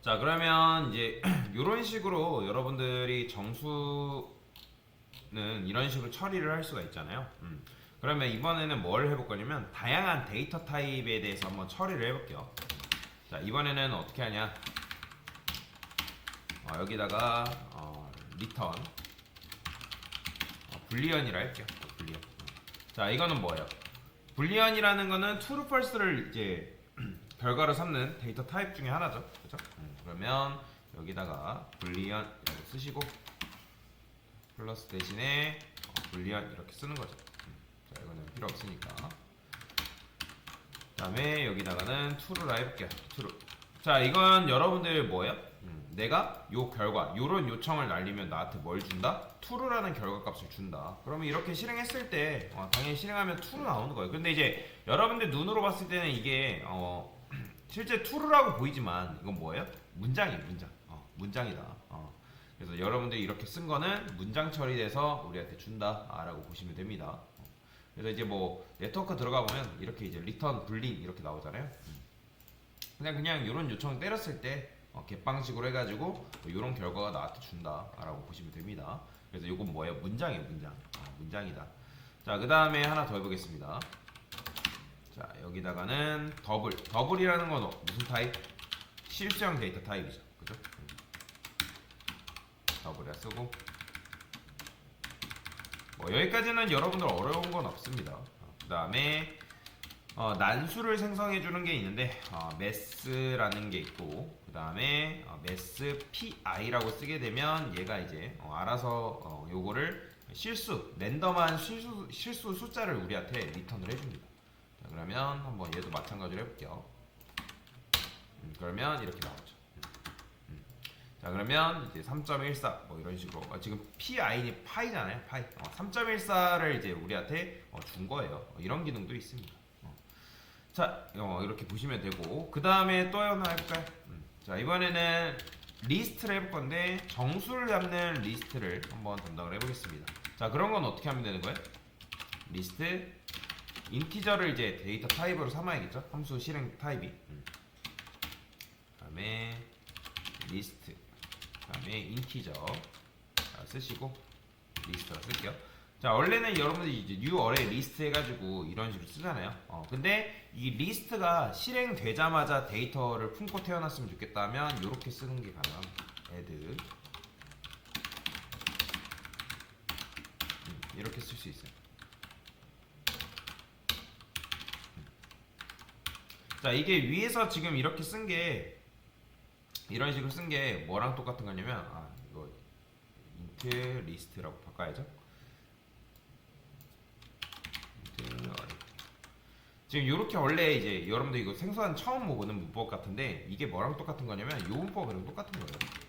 자, 그러면 이제 이런 식으로 여러분들이 정수는 이런 식으로 처리를 할 수가 있잖아요. 그러면 이번에는 뭘 해볼 거냐면 다양한 데이터 타입에 대해서 한번 처리를 해볼게요. 자, 이번에는 어떻게 하냐? 여기다가 리턴 불리언이라 할게요. 불리언. 자, 이거는 뭐예요? 불리언이라는 거는 true, false를 이제 결과로 삼는 데이터 타입 중에 하나죠. 그죠? 그러면 여기다가 불리언 이렇게 쓰시고 플러스 대신에 불리언 이렇게 쓰는 거죠. 자, 이거는 필요 없으니까. 그 다음에 여기다가는 true로 해볼게요. true. 자, 이건 여러분들 뭐예요? 내가 요 결과, 요런 요청을 날리면 나한테 뭘 준다? true라는 결과 값을 준다. 그러면 이렇게 실행했을 때 당연히 실행하면 true 나오는 거예요. 근데 이제 여러분들 눈으로 봤을 때는 이게 실제 true라고 보이지만 이건 뭐예요? 문장이에요, 문장. 문장이다. 그래서 여러분들이 이렇게 쓴 거는 문장 처리돼서 우리한테 준다라고 보시면 됩니다. 그래서 이제 뭐 네트워크 들어가 보면 이렇게 이제 리턴, 불린 이렇게 나오잖아요. 그냥 이런 요청을 때렸을 때 겟방식으로 해가지고 이런 결과가 나한테 준다라고 보시면 됩니다. 그래서 이건 뭐예요? 문장이에요, 문장. 문장이다. 자, 그 다음에 하나 더 해보겠습니다. 자, 여기다가는 더블이라는 건 무슨 타입? 실수형 데이터 타입이죠. 그죠? 더블이라 쓰고 뭐 여기까지는 여러분들 어려운 건 없습니다. 그 다음에 난수를 생성해 주는 게 있는데 매스라는 게 있고 그 다음에 매스 pi라고 쓰게 되면 얘가 이제 알아서 요거를 랜덤한 실수 숫자를 우리한테 리턴을 해줍니다. 자, 그러면 한번 얘도 마찬가지로 해볼게요. 그러면 이렇게 나오죠. 자, 그러면 이제 3.14 뭐 이런 식으로 지금 pi는 파이잖아요. 파이. 3.14를 이제 우리한테 준 거예요. 이런 기능도 있습니다. 자, 이렇게 보시면 되고 그 다음에 또 하나 해볼까요? 자, 이번에는 리스트를 해볼 건데 정수를 잡는 리스트를 한번 담당을 해보겠습니다. 자, 그런 건 어떻게 하면 되는 거예요? 리스트 인티저를 이제 데이터 타입으로 삼아야겠죠? 함수 실행 타입이. 그 다음에 리스트, 그 다음에 인티저 쓰시고 리스트라 쓸게요. 자, 원래는 여러분들이 이제 new array 리스트 해가지고 이런 식으로 쓰잖아요. 근데 이 리스트가 실행되자마자 데이터를 품고 태어났으면 좋겠다면 이렇게 쓰는 게 가능합니다. add 이렇게 쓸 수 있어요. 자, 이게 위에서 지금 이렇게 쓴 게 이런 식으로 쓴 게 뭐랑 똑같은 거냐면 이거 int 리스트라고 바꿔야죠. 지금 이렇게 원래 이제 여러분들 이거 생소한 처음 보는 문법 같은데 이게 뭐랑 똑같은 거냐면 이 문법이랑 똑같은 거예요.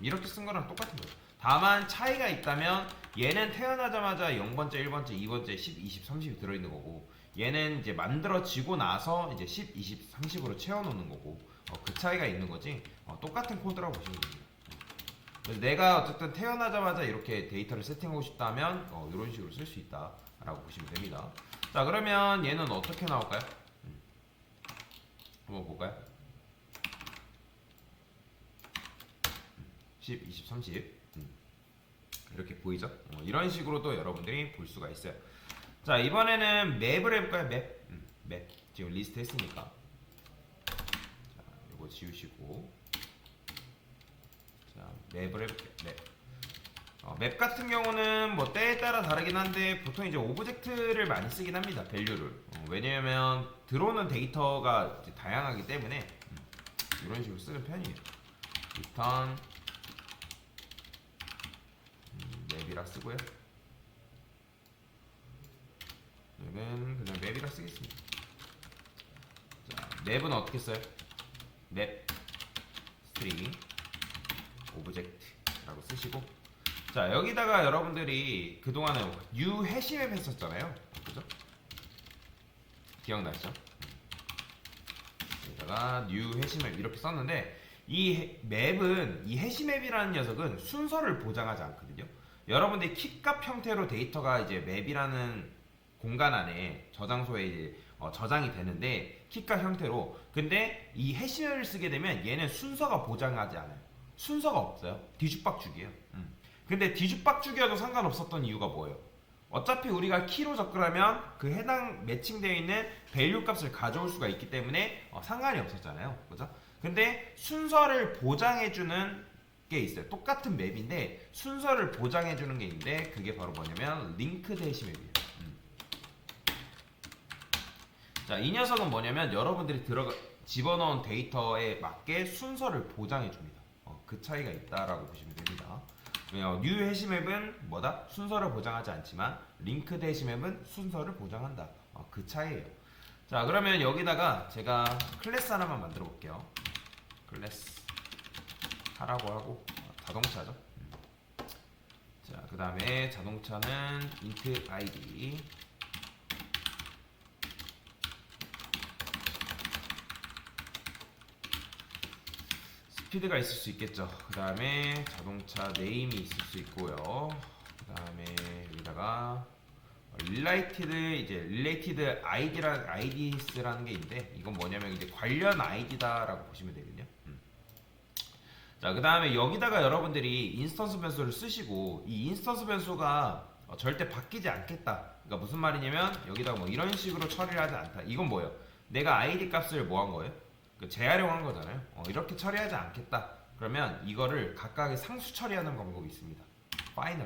이렇게 쓴 거랑 똑같은 거예요. 다만 차이가 있다면 얘는 태어나자마자 0번째, 1번째, 2번째, 10, 20, 30이 들어있는 거고 얘는 이제 만들어지고 나서 이제 10, 20, 30으로 채워놓는 거고 그 차이가 있는 거지 똑같은 코드라고 보시면 됩니다. 그래서 내가 어쨌든 태어나자마자 이렇게 데이터를 세팅하고 싶다면 이런 식으로 쓸 수 있다라고 보시면 됩니다. 자, 그러면 얘는 어떻게 나올까요? 한번 볼까요? 10, 20, 30 이렇게 보이죠? 이런 식으로도 여러분들이 볼 수가 있어요. 자, 이번에는 맵을 해볼까요? 맵 지금 리스트 했으니까 자, 이거 지우시고 자, 맵을 해볼게요. 맵 같은 경우는 뭐 때에 따라 다르긴 한데 보통 이제 오브젝트를 많이 쓰긴 합니다. 밸류를 왜냐면 들어오는 데이터가 이제 다양하기 때문에 이런 식으로 쓰는 편이에요. return 맵이라 쓰고요. 맵은 그냥 맵이라 쓰겠습니다. 자, 맵은 어떻게 써요? 맵 스트링 오브젝트라고 쓰시고 자, 여기다가 여러분들이 그동안에 new 해시맵 했었잖아요. 그죠? 기억나시죠? 여기다가 new 해시맵 이렇게 썼는데 이 맵은 이 해시맵이라는 녀석은 순서를 보장하지 않거든요. 여러분들이 키값 형태로 데이터가 이제 맵이라는 공간 안에 저장소에 이제 저장이 되는데 키값 형태로. 근데 이 해시를 쓰게 되면 얘는 순서가 보장하지 않아요. 순서가 없어요. 뒤죽박죽이에요. 근데 뒤죽박죽이어도 상관없었던 이유가 뭐예요? 어차피 우리가 키로 접근하면 그 해당 매칭되어 있는 밸류 값을 가져올 수가 있기 때문에 상관이 없었잖아요. 그죠? 근데 순서를 보장해주는 게 있어요. 똑같은 맵인데 순서를 보장해주는 게 있는데 그게 바로 뭐냐면 링크드 해시 맵이에요. 자, 이 녀석은 뭐냐면 여러분들이 집어넣은 데이터에 맞게 순서를 보장해줍니다. 그 차이가 있다라고 보시면 됩니다. 뉴 해시맵은 뭐다? 순서를 보장하지 않지만 링크드 해시맵은 순서를 보장한다. 그 차이예요. 자, 그러면 여기다가 제가 클래스 하나만 만들어 볼게요. 클래스 하라고 하고 자동차죠. 자, 그 다음에 자동차는 int id 스피드가 있을 수 있겠죠. 그 다음에 자동차 네임이 있을 수 있고요. 그 다음에 여기다가 related IDs라는 게 있는데 이건 뭐냐면 이제 관련 ID다라고 보시면 되거든요. 자, 그 다음에 여기다가 여러분들이 인스턴스 변수를 쓰시고 이 인스턴스 변수가 절대 바뀌지 않겠다. 그러니까 무슨 말이냐면 여기다가 뭐 이런 식으로 처리를 하지 않다. 이건 뭐예요? 내가 ID 값을 뭐 한 거예요? 재활용한 거잖아요. 이렇게 처리하지 않겠다. 그러면 이거를 각각의 상수 처리하는 방법이 있습니다. 파이널.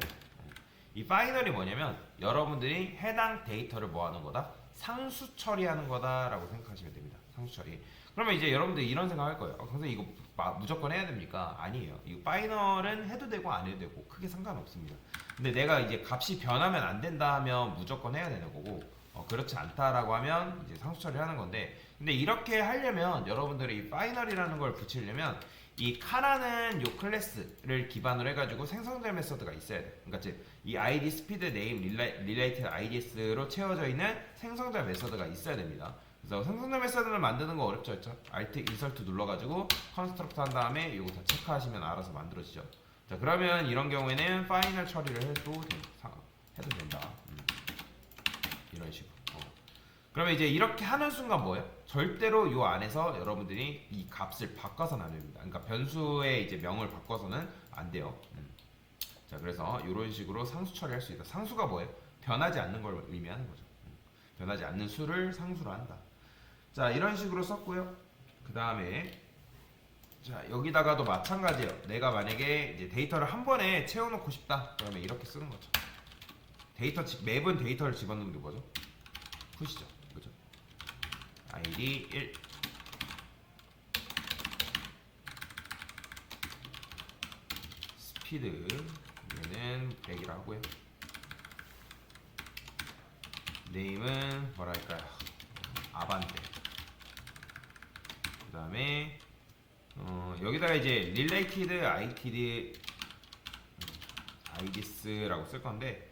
이 파이널이 뭐냐면 여러분들이 해당 데이터를 뭐 하는 거다? 상수 처리하는 거다라고 생각하시면 됩니다. 상수 처리. 그러면 이제 여러분들이 이런 생각할 거예요. 선생님 이거 무조건 해야 됩니까? 아니에요. 이 파이널은 해도 되고 안 해도 되고 크게 상관없습니다. 근데 내가 이제 값이 변하면 안 된다 하면 무조건 해야 되는 거고 그렇지 않다라고 하면 이제 상수 처리하는 건데, 근데 이렇게 하려면 여러분들이 이 파이널이라는 걸 붙이려면 이 카라는 요 클래스를 기반으로 해가지고 생성될 메서드가 있어야 돼. 그러니까 즉 이 id 스피드 네임 related ids로 채워져 있는 생성될 메서드가 있어야 됩니다. 그래서 생성될 메서드를 만드는 거 어렵죠, 그렇죠? alt insert 눌러가지고 컨스트럭트 한 다음에 이거 다 체크하시면 알아서 만들어지죠. 자, 그러면 이런 경우에는 파이널 처리를 해도 된다. 이런 식으로. 그러면 이제 이렇게 하는 순간 뭐예요? 절대로 이 안에서 여러분들이 이 값을 바꿔서는 안 됩니다. 그러니까 변수의 이제 명을 바꿔서는 안 돼요. 자, 그래서 이런 식으로 상수 처리할 수 있다. 상수가 뭐예요? 변하지 않는 걸 의미하는 거죠. 변하지 않는 수를 상수로 한다. 자, 이런 식으로 썼고요. 그 다음에 자, 여기다가도 마찬가지예요. 내가 만약에 이제 데이터를 한 번에 채워놓고 싶다. 그러면 이렇게 쓰는 거죠. 맵은 데이터를 집어넣는 게 뭐죠? 푸시죠. 그죠? id 1 스피드 얘는 100이라 하고요. 네임은 뭐라 할까요? 아반떼. 그 다음에 여기다가 이제 related idis라고 쓸 건데,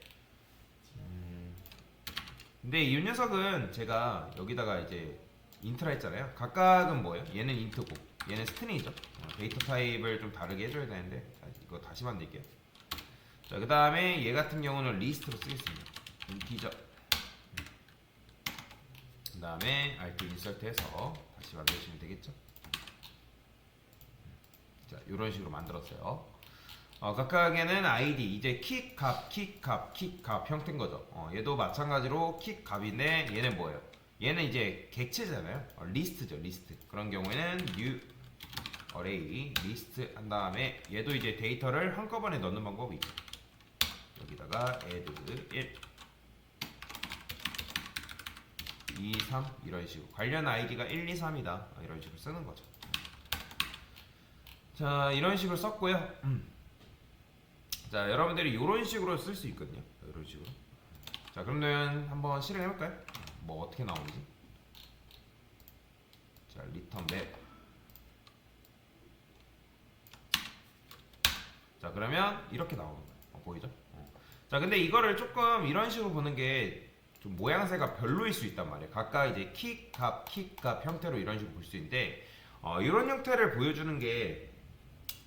근데 이 녀석은 제가 여기다가 이제 인트라 했잖아요. 각각은 뭐예요? 얘는 인트고 얘는 스트링이죠. 데이터 타입을 좀 다르게 해줘야 되는데 이거 다시 만들게요. 자, 그 다음에 얘 같은 경우는 리스트로 쓰겠습니다. 인티저. 그 다음에 alt insert 해서 다시 만들어주시면 되겠죠. 자, 이런 식으로 만들었어요. 각각에는 id 이제 킥값 형태인 거죠. 얘도 마찬가지로 킥값인데 얘는 뭐예요? 얘는 이제 객체잖아요. 리스트죠, 리스트. 그런 경우에는 new array 리스트 한 다음에 얘도 이제 데이터를 한꺼번에 넣는 방법이 있죠. 여기다가 add 1 2 3 이런 식으로 관련 id가 1 2 3이다 이런 식으로 쓰는 거죠. 자, 이런 식으로 썼고요. 자, 여러분들이 이런 식으로 쓸 수 있거든요. 이런 식으로. 자, 그러면 한번 실행해볼까요? 뭐 어떻게 나오는지. 자, return map. 자, 그러면 이렇게 나오는 거예요. 보이죠? 자, 근데 이거를 조금 이런 식으로 보는 게 좀 모양새가 별로일 수 있단 말이에요. 각각 이제 킥값 형태로 이런 식으로 볼 수 있는데, 이런 형태를 보여주는 게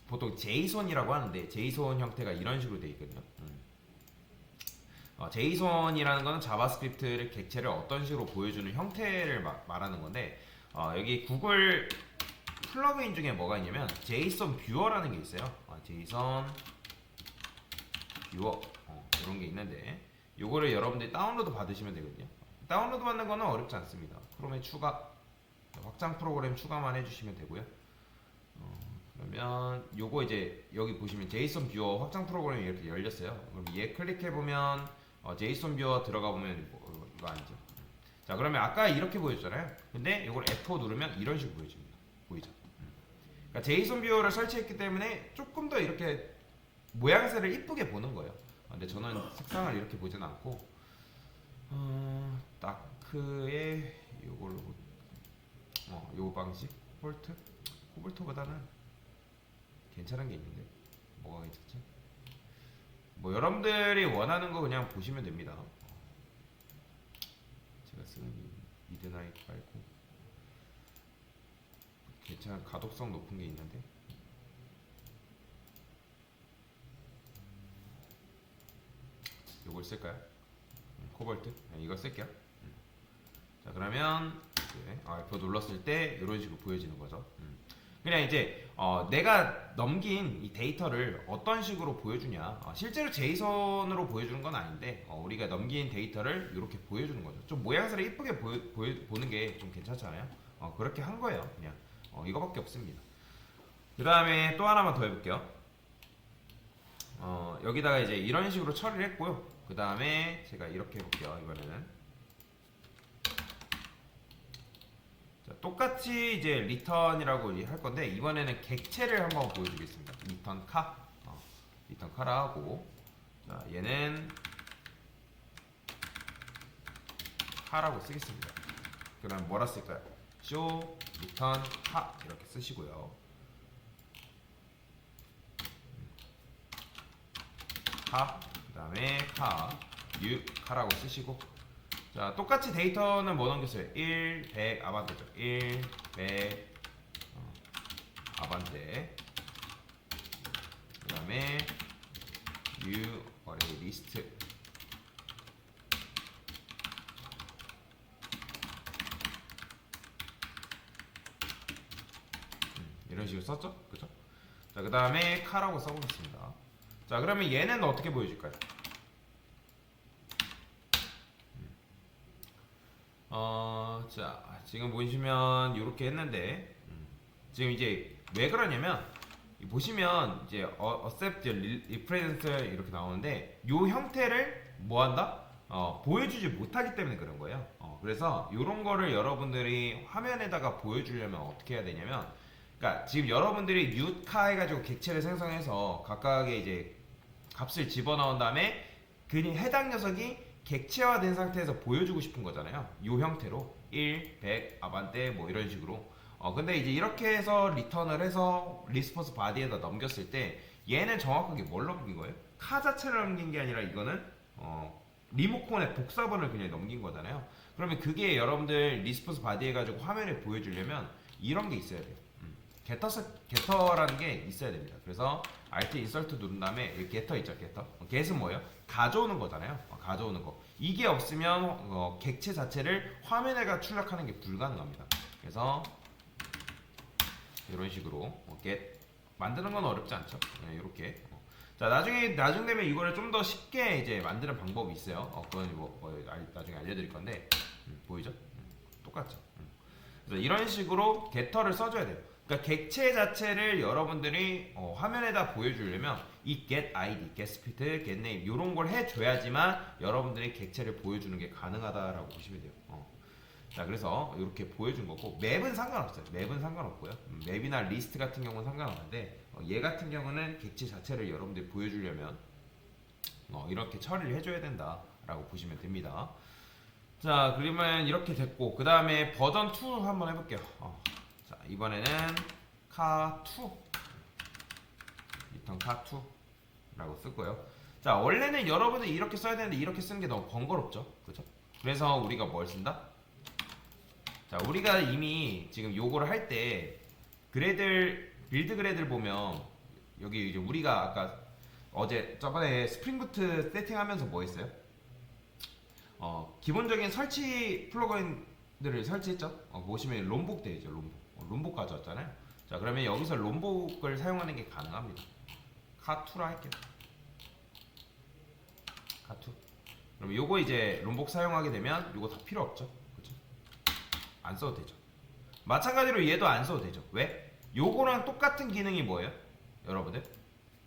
보통 JSON이라고 하는데 JSON 형태가 이런 식으로 되어 있거든요. 제이손이라는 거는 자바스크립트를 객체를 어떤 식으로 보여주는 형태를 말하는 건데 여기 구글 플러그인 중에 뭐가 있냐면 제이손 뷰어라는 게 있어요. 제이손 뷰어 이런 게 있는데 요거를 여러분들이 다운로드 받으시면 되거든요. 다운로드 받는 거는 어렵지 않습니다. 크롬에 확장 프로그램 추가만 해주시면 되고요. 그러면 요거 이제 여기 보시면 제이손 뷰어 확장 프로그램이 이렇게 열렸어요. 그럼 얘 클릭해 보면 제이손 뷰어 들어가 보면 이거 아니죠. 자, 그러면 아까 이렇게 보였잖아요. 근데 이걸 F4 누르면 이런 식으로 보여집니다. 보이죠? 그러니까 제이손 뷰어를 설치했기 때문에 조금 더 이렇게 모양새를 이쁘게 보는 거예요. 근데 저는 색상을 이렇게 보진 않고 다크의 요걸로 요 방식 코볼트보다는 괜찮은 게 있는데 뭐가 괜찮지? 뭐 여러분들이 원하는 거 그냥 보시면 됩니다. 제가 쓰는 미드나잇 말고 괜찮은 가독성 높은 게 있는데 요걸 쓸까요? 코볼트? 이거 쓸게요. 자, 그러면 F 눌렀을 때 이런 식으로 보여지는 거죠. 그냥 이제 내가 넘긴 이 데이터를 어떤 식으로 보여주냐, 실제로 제이손으로 보여주는 건 아닌데 우리가 넘긴 데이터를 이렇게 보여주는 거죠. 좀 모양새를 이쁘게 보는 게 좀 괜찮잖아요. 그렇게 한 거예요. 그냥 이거밖에 없습니다. 그 다음에 또 하나만 더 해볼게요. 여기다가 이제 이런 식으로 처리를 했고요. 그 다음에 제가 이렇게 해볼게요. 이번에는 자, 똑같이 이제 리턴이라고 할 건데 이번에는 객체를 한번 보여주겠습니다. 리턴 카라 하고, 자, 얘는 카라고 쓰겠습니다. 그럼 뭐라 쓸까요? 쇼 리턴 카 이렇게 쓰시고요. 그 다음에 카라고 쓰시고, 자, 똑같이 데이터는 뭐 넘겼어요? 1, 100 아반떼죠. 1, 100 아반떼. 그 다음에 new array list. 이런 식으로 썼죠? 그죠? 자, 그 다음에 카라고 써보겠습니다. 자, 그러면 얘는 어떻게 보여줄까요? 자, 지금 보시면 이렇게 했는데 지금 이제 왜 그러냐면 보시면 이제 accept reference 이렇게 나오는데 이 형태를 뭐한다? 보여주지 못하기 때문에 그런 거예요. 그래서 이런 거를 여러분들이 화면에다가 보여주려면 어떻게 해야 되냐면, 그러니까 지금 여러분들이 new카 해가지고 객체를 생성해서 각각의 이제 값을 집어넣은 다음에 그 해당 녀석이 객체화된 상태에서 보여주고 싶은 거잖아요. 이 형태로 1, 100, 아반떼 뭐 이런 식으로. 근데 이제 이렇게 해서 리턴을 해서 리스폰스 바디에다 넘겼을 때 얘는 정확하게 뭘 넘긴 거예요? 카 자체를 넘긴 게 아니라 이거는 리모컨의 복사본을 그냥 넘긴 거잖아요. 그러면 그게 여러분들 리스폰스 바디 해가지고 화면에 보여주려면 이런 게 있어야 돼요. 게터라는 게 있어야 됩니다. 그래서 Alt 인서트 누른 다음에 여기 게터 있죠, 게터. get은 뭐예요? 가져오는 거잖아요. 가져오는 거. 이게 없으면 객체 자체를 화면에가 출력하는 게 불가능합니다. 그래서 이런 식으로 get 만드는 건 어렵지 않죠. 네, 이렇게. 자, 나중 되면 이거를 좀 더 쉽게 이제 만드는 방법이 있어요. 그건 나중에 알려드릴 건데 보이죠? 똑같죠. 그래서 이런 식으로 getter를 써줘야 돼요. 그러니까 객체 자체를 여러분들이 화면에다 보여주려면 이 get id, get split, get name 이런 걸 해줘야지만 여러분들이 객체를 보여주는 게 가능하다라고 보시면 돼요. 자, 그래서 이렇게 보여준 거고, 맵은 상관없어요. 맵은 상관없고요. 맵이나 리스트 같은 경우는 상관없는데 얘 같은 경우는 객체 자체를 여러분들이 보여주려면 이렇게 처리를 해줘야 된다라고 보시면 됩니다. 자, 그러면 이렇게 됐고, 그 다음에 버전 2 한번 해볼게요. 자, 이번에는 카2 리턴 카2라고 쓰고요. 자, 원래는 여러분이 이렇게 써야 되는데 이렇게 쓰는 게 너무 번거롭죠, 그죠? 그래서 우리가 뭘 쓴다? 자, 우리가 이미 지금 요거를 할 때 빌드 그래드를 보면 여기 이제 우리가 아까 저번에 스프링 부트 세팅하면서 뭐 했어요? 기본적인 설치 플러그인들을 설치했죠. 보시면 롬복 되어 있죠. 롬복 가져왔잖아요. 자, 그러면 여기서 롬복을 사용하는 게 가능합니다. 카2라 할게요. 카2. 그럼 요거 이제 롬복 사용하게 되면 요거 다 필요 없죠. 그렇죠? 안 써도 되죠. 마찬가지로 얘도 안 써도 되죠. 왜? 요거랑 똑같은 기능이 뭐예요? 여러분들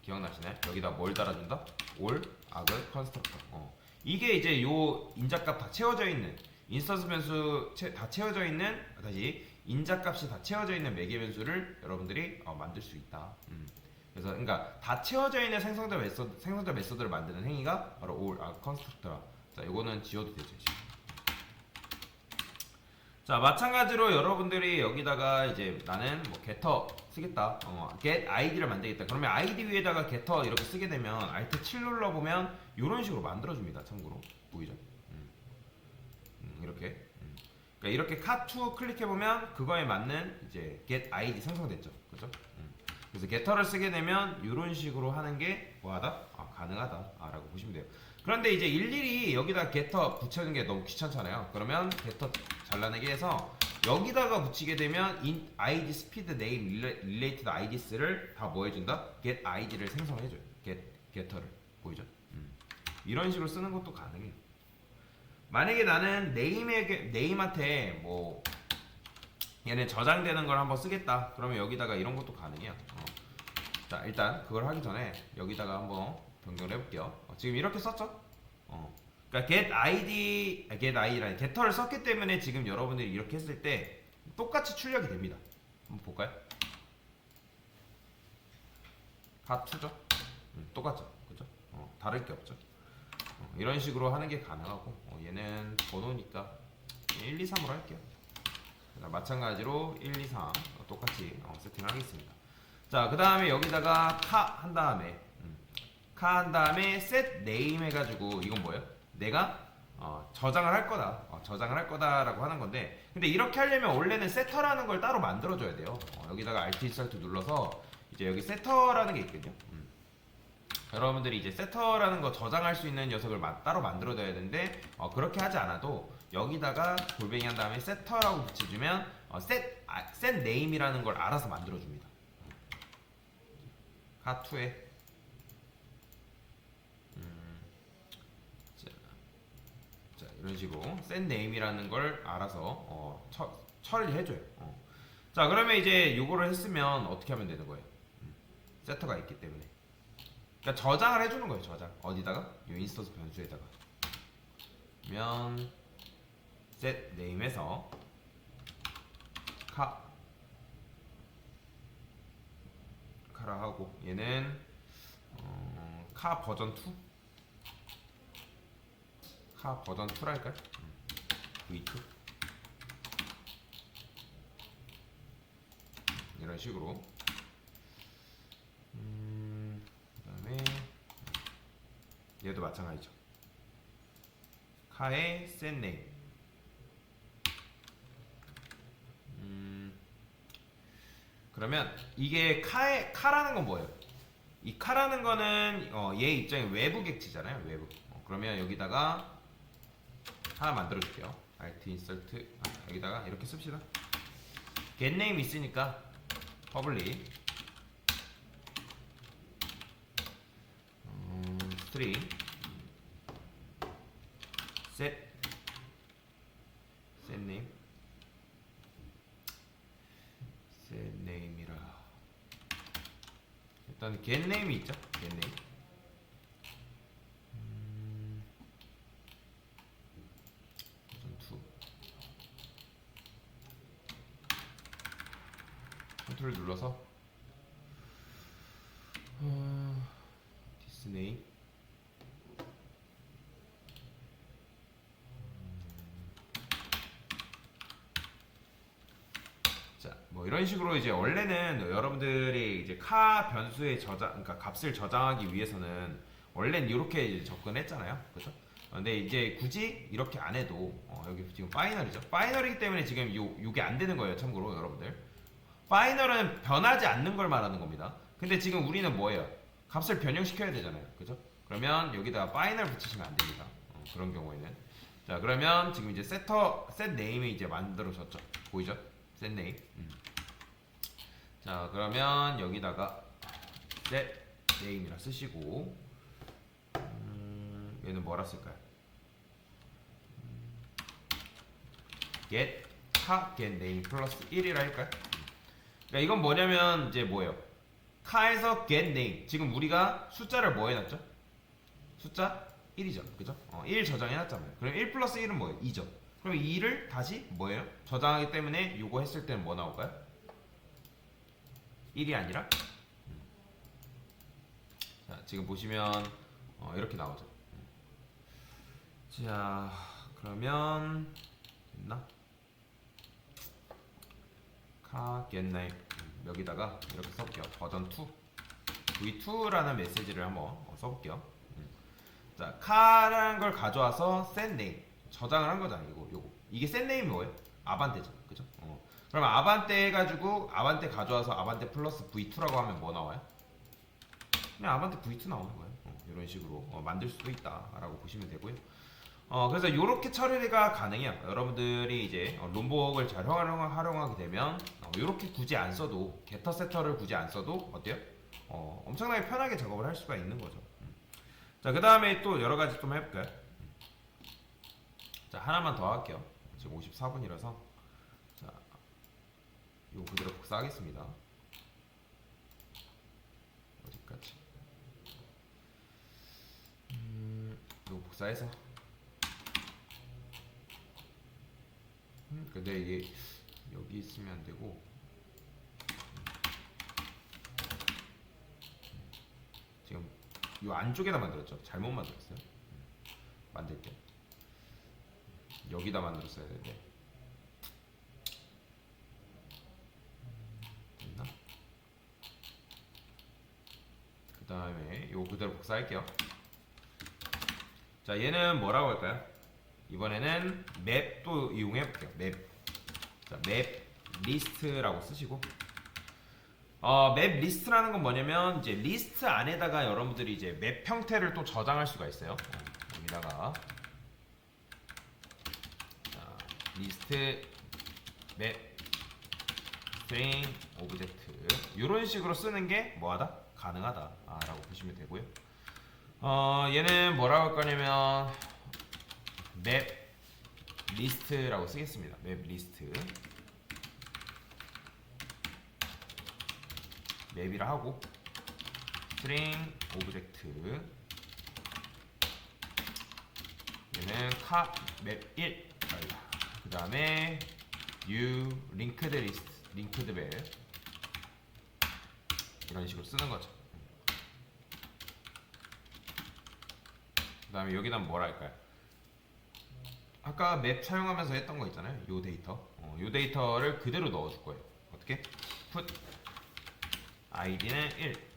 기억나시나요? 여기다 뭘 달아준다? 올 아글 컨스트럭터. 이게 이제 요 인자값 다 채워져 있는 인스턴스 변수 다 채워져 있는 다시 인자값이 다 채워져 있는 매개 변수를 여러분들이 만들 수 있다. 그래서 그러니까 다 채워져 있는 생성자 메소드를 만드는 행위가 바로 올 아글 컨스트럭터라. 자, 요거는 지워도 되죠. 자, 마찬가지로 여러분들이 여기다가 이제 나는 뭐 getter 쓰겠다. get id를 만들겠다. 그러면 id 위에다가 getter 이렇게 쓰게 되면 alt 7 눌러보면 이런 식으로 만들어줍니다. 참고로 보이죠? 이렇게. 그러니까 이렇게 카2 클릭해보면 그거에 맞는 이제 get id 생성됐죠. 그죠? 그래서 getter를 쓰게 되면 이런 식으로 하는 게 뭐하다? 가능하다. 라고 보시면 돼요. 그런데 이제 일일이 여기다 getter 붙이는 게 너무 귀찮잖아요. 그러면 getter 잘라내기 해서 여기다가 붙이게 되면 int id speed name related ids를 다 뭐 해준다? get id를 생성해줘요. getter를 보이죠? 이런 식으로 쓰는 것도 가능해요. 만약에 나는 name한테 뭐 얘는 저장되는 걸 한번 쓰겠다. 그러면 여기다가 이런 것도 가능해요. 자, 일단 그걸 하기 전에 여기다가 한번 변경을 해볼게요. 지금 이렇게 썼죠? 그러니까 getId라는 getter를 썼기 때문에 지금 여러분들이 이렇게 했을 때 똑같이 출력이 됩니다. 한번 볼까요? 카2죠? 똑같죠? 그죠? 다를 게 없죠? 이런 식으로 하는 게 가능하고 얘는 번호니까 1, 2, 3으로 할게요. 마찬가지로 1, 2, 3 똑같이 세팅을 하겠습니다. 자, 그 다음에 여기다가 카 한 다음에 set name 해가지고 이건 뭐예요? 내가 저장을 할 거다. 저장을 할 거다라고 하는 건데, 근데 이렇게 하려면 원래는 setter라는 걸 따로 만들어줘야 돼요. 여기다가 alt insert 눌러서 이제 여기 setter라는 게 있거든요. 여러분들이 이제 setter라는 거 저장할 수 있는 녀석을 따로 만들어둬야 되는데 그렇게 하지 않아도 여기다가 골뱅이 한 다음에 setter라고 붙여주면 set name이라는 걸 알아서 만들어줍니다. 카2에 자, 이런 식으로 set name이라는 걸 알아서 처리해줘요. 자, 그러면 이제 요거를 했으면 어떻게 하면 되는 거예요? 세터가 있기 때문에. 그러니까 저장을 해주는 거예요. 저장. 어디다가? 요 인스턴스 변수에다가. 그러면 set name에서 카라 하고 얘는 카 버전 2? 카 버전 2랄까요? V2 이런 식으로. 그 다음에 얘도 마찬가지죠. 카의 set name. 그러면 이게 카라는 건 뭐예요? 이 카라는 거는 얘 입장에 외부 객체잖아요. 외부. 그러면 여기다가 하나 만들어 줄게요. alt insert 여기다가 이렇게 씁시다. getName 있으니까 public string set name set name이라 일단 getName이 있죠. getName 컨트롤 눌러서 디스네임 자, 뭐 이런 식으로 이제 원래는 여러분들이 이제 카 변수의 그러니까 값을 저장하기 위해서는 원래는 이렇게 이제 접근했잖아요, 그렇죠? 근데 이제 굳이 이렇게 안 해도 여기 지금 파이널이죠. 파이널이기 때문에 지금 요게 안 되는 거예요, 참고로 여러분들. 파이널은 변하지 않는 걸 말하는 겁니다. 근데 지금 우리는 뭐예요? 값을 변형시켜야 되잖아요. 그죠? 그러면 여기다가 파이널 붙이시면 안 됩니다. 그런 경우에는. 자, 그러면 지금 이제 셋 네임이 이제 만들어졌죠. 보이죠? 셋 네임. 자, 그러면 여기다가 셋 네임이라 쓰시고, 얘는 뭐라 쓸까요? get name 플러스 1이라 할까요? 그러니까 이건 뭐냐면 이제 뭐예요? 카에서 get name. 지금 우리가 숫자를 뭐 해놨죠? 숫자 1이죠. 그죠? 1 저장해놨잖아요. 그럼 1 플러스 1은 뭐예요? 2죠. 그럼 2를 다시 뭐예요? 저장하기 때문에 요거 했을 때는 뭐 나올까요? 1이 아니라 자, 지금 보시면 이렇게 나오죠. 자, 그러면 됐나? get name 여기다가 이렇게 써볼게요. 버전 2 v2라는 메시지를 한번 써볼게요. 자, 카라는 걸 가져와서 set name 저장을 한 거잖아요. 요거 이게 set name이 뭐예요? 아반떼죠, 그죠? 그러면 아반떼 해가지고 아반떼 가져와서 아반떼 플러스 v2라고 하면 뭐 나와요? 그냥 아반떼 v2 나오는 거예요. 이런 식으로 만들 수도 있다라고 보시면 되고요. 그래서 이렇게 처리가 가능해요. 여러분들이 이제 롬복을 잘 활용하게 되면 이렇게 굳이 안 써도 게터 세터를 굳이 안 써도 어때요? 엄청나게 편하게 작업을 할 수가 있는 거죠. 자, 그 다음에 또 여러 가지 좀 해볼까요? 자, 하나만 더 할게요. 지금 54분이라서 자, 이거 그대로 복사하겠습니다. 어디까지? 이거 복사해서 근데 이게 여기 있으면 안 되고 지금 이 안쪽에다 만들었죠. 잘못 만들었어요. 만들 때 여기다 만들었어야 되는데 됐나? 그 다음에 요 그대로 복사할게요. 자, 얘는 뭐라고 할까요? 이번에는 맵도 이용해 볼게요. 맵. 자, 맵 리스트라고 쓰시고 맵 리스트라는 건 뭐냐면 이제 리스트 안에다가 여러분들이 이제 맵 형태를 또 저장할 수가 있어요. 여기다가 자, 리스트 맵 스트링 오브젝트 이런 식으로 쓰는 게 뭐하다? 가능하다 라고 보시면 되고요. 얘는 뭐라고 할 거냐면 맵 리스트라고 쓰겠습니다. 맵 리스트 맵이라 하고 스트링 오브젝트 얘는 카 맵 1 그 다음에 new linked list linked 맵 이런 식으로 쓰는 거죠. 그 다음에 여기다 뭐라 할까요? 아까 맵 사용하면서 했던 거 있잖아요. 요 데이터 요 데이터를 그대로 넣어줄 거예요. 어떻게? put id는 1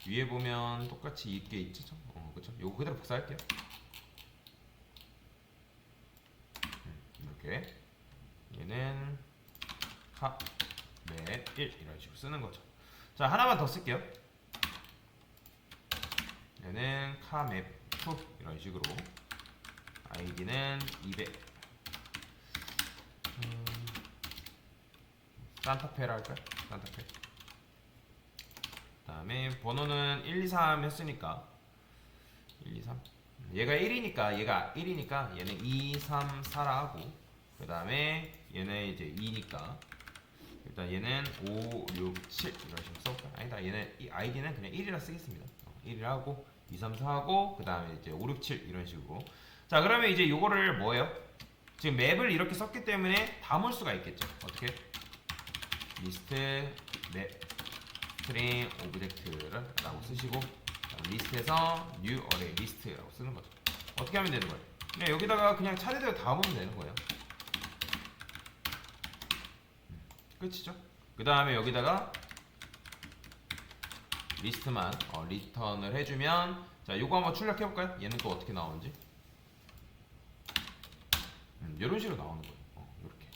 위에 보면 똑같이 있게 있죠? 그쵸? 요거 그대로 복사할게요. 이렇게 얘는 맵 1 이런 식으로 쓰는 거죠. 자, 하나만 더 쓸게요. 얘는 맵 2 이런 식으로 id는 200 산타페라 할까요? 산타페. 그 다음에 번호는 1, 2, 3 했으니까 1, 2, 3 얘가 1이니까 얘는 2, 3, 4라 하고 그 다음에 얘는 이제 2니까 일단 얘는 5, 6, 7 이런 식으로 써볼까요? 아니다, 얘는 id는 그냥 1이라 쓰겠습니다. 1이라 하고 2, 3, 4 하고 그 다음에 이제 5, 6, 7 이런 식으로. 자, 그러면 이제 요거를 뭐예요? 지금 맵을 이렇게 썼기 때문에 담을 수가 있겠죠. 어떻게? 리스트 맵 스트링 오브젝트라고 쓰시고 리스트에서 new array list라고 쓰는 거죠. 어떻게 하면 되는 거예요? 그냥 여기다가 그냥 차례대로 담으면 되는 거예요. 끝이죠. 그 다음에 여기다가 리스트만 리턴을 해주면 자, 요거 한번 출력해 볼까요? 얘는 또 어떻게 나오는지 이런 식으로 나오는 거예요. 이렇게.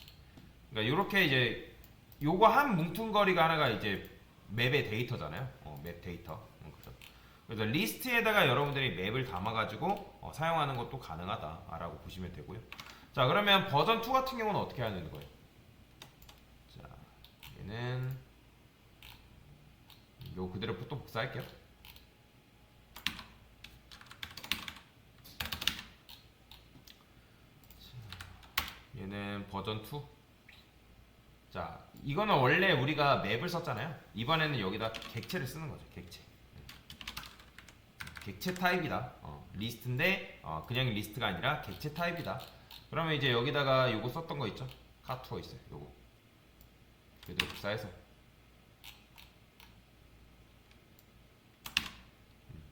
그러니까 이렇게 이제 요거 한 뭉퉁거리가 하나가 이제 맵의 데이터잖아요. 맵 데이터. 그렇죠. 그래서 리스트에다가 여러분들이 맵을 담아가지고 사용하는 것도 가능하다라고 보시면 되고요. 자, 그러면 버전 2 같은 경우는 어떻게 해야 되는 거예요? 자, 얘는 요 그대로 또 복사할게요. 얘는 버전 2. 자, 이거는 원래 우리가 맵을 썼잖아요. 이번에는 여기다 객체를 쓰는 거죠. 객체 타입이다. 리스트인데 그냥 리스트가 아니라 객체 타입이다. 그러면 이제 여기다가 요거 썼던 거 있죠? 카투어 있어요. 요거 그대로 복사해서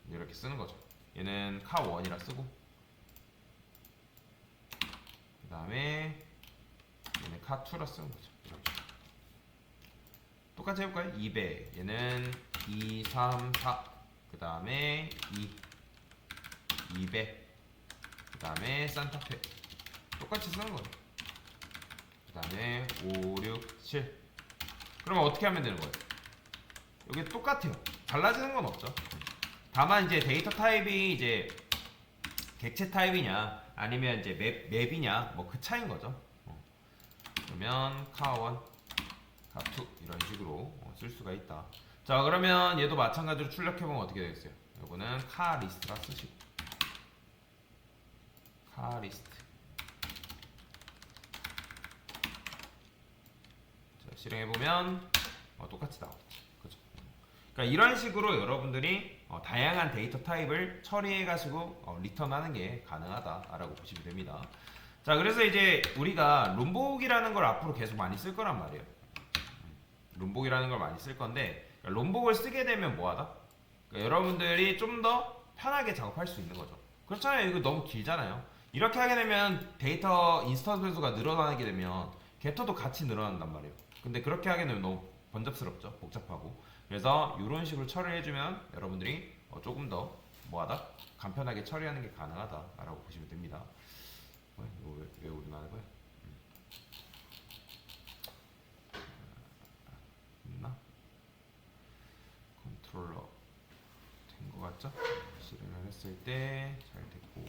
이렇게 쓰는 거죠. 얘는 카1이라 쓰고, 그 다음에 얘는 카2라 쓰는 거죠. 이렇게 똑같이 해볼까요? 200, 얘는 2, 3, 4, 그 다음에 2, 200, 그 다음에 산타페 똑같이 쓰는 거예요. 그 다음에 5, 6, 7. 그러면 어떻게 하면 되는 거예요? 여기 똑같아요. 달라지는 건 없죠. 다만 이제 데이터 타입이 이제 객체 타입이냐 아니면 이제 맵이냐 뭐 그 차이인 거죠. 그러면 카1, 카2 이런 식으로 쓸 수가 있다. 자, 그러면 얘도 마찬가지로 출력해보면 어떻게 되겠어요? 요거는 카 리스트라 쓰시고, 카 리스트. 자, 실행해보면 똑같이 나오겠죠. 그죠? 그러니까 이런 식으로 여러분들이 다양한 데이터 타입을 처리해가지고 리턴하는 게 가능하다라고 보시면 됩니다. 자, 그래서 이제 우리가 롬복이라는 걸 앞으로 계속 많이 쓸 거란 말이에요. 롬복이라는 걸 많이 쓸 건데, 그러니까 롬복을 쓰게 되면 뭐하다? 그러니까 여러분들이 좀 더 편하게 작업할 수 있는 거죠. 그렇잖아요. 이거 너무 길잖아요. 이렇게 하게 되면 데이터 인스턴스 횟수가 늘어나게 되면 게터도 같이 늘어난단 말이에요. 근데 그렇게 하게 되면 너무 번잡스럽죠. 복잡하고. 그래서 이런 식으로 처리를 해주면 여러분들이 조금 더 뭐하다? 간편하게 처리하는 게 가능하다라고 보시면 됩니다. 이거 왜 우리나라 거야? 있나? 컨트롤러 된 거 같죠? 실행을 했을 때 잘 됐고.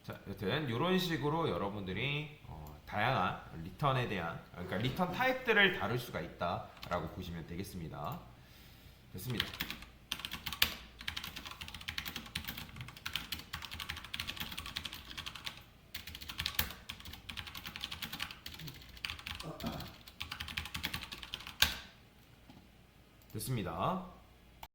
자, 여튼 이런 식으로 여러분들이 다양한 리턴에 대한, 그러니까 리턴 타입들을 다룰 수가 있다라고 보시면 되겠습니다. 됐습니다. 됐습니다.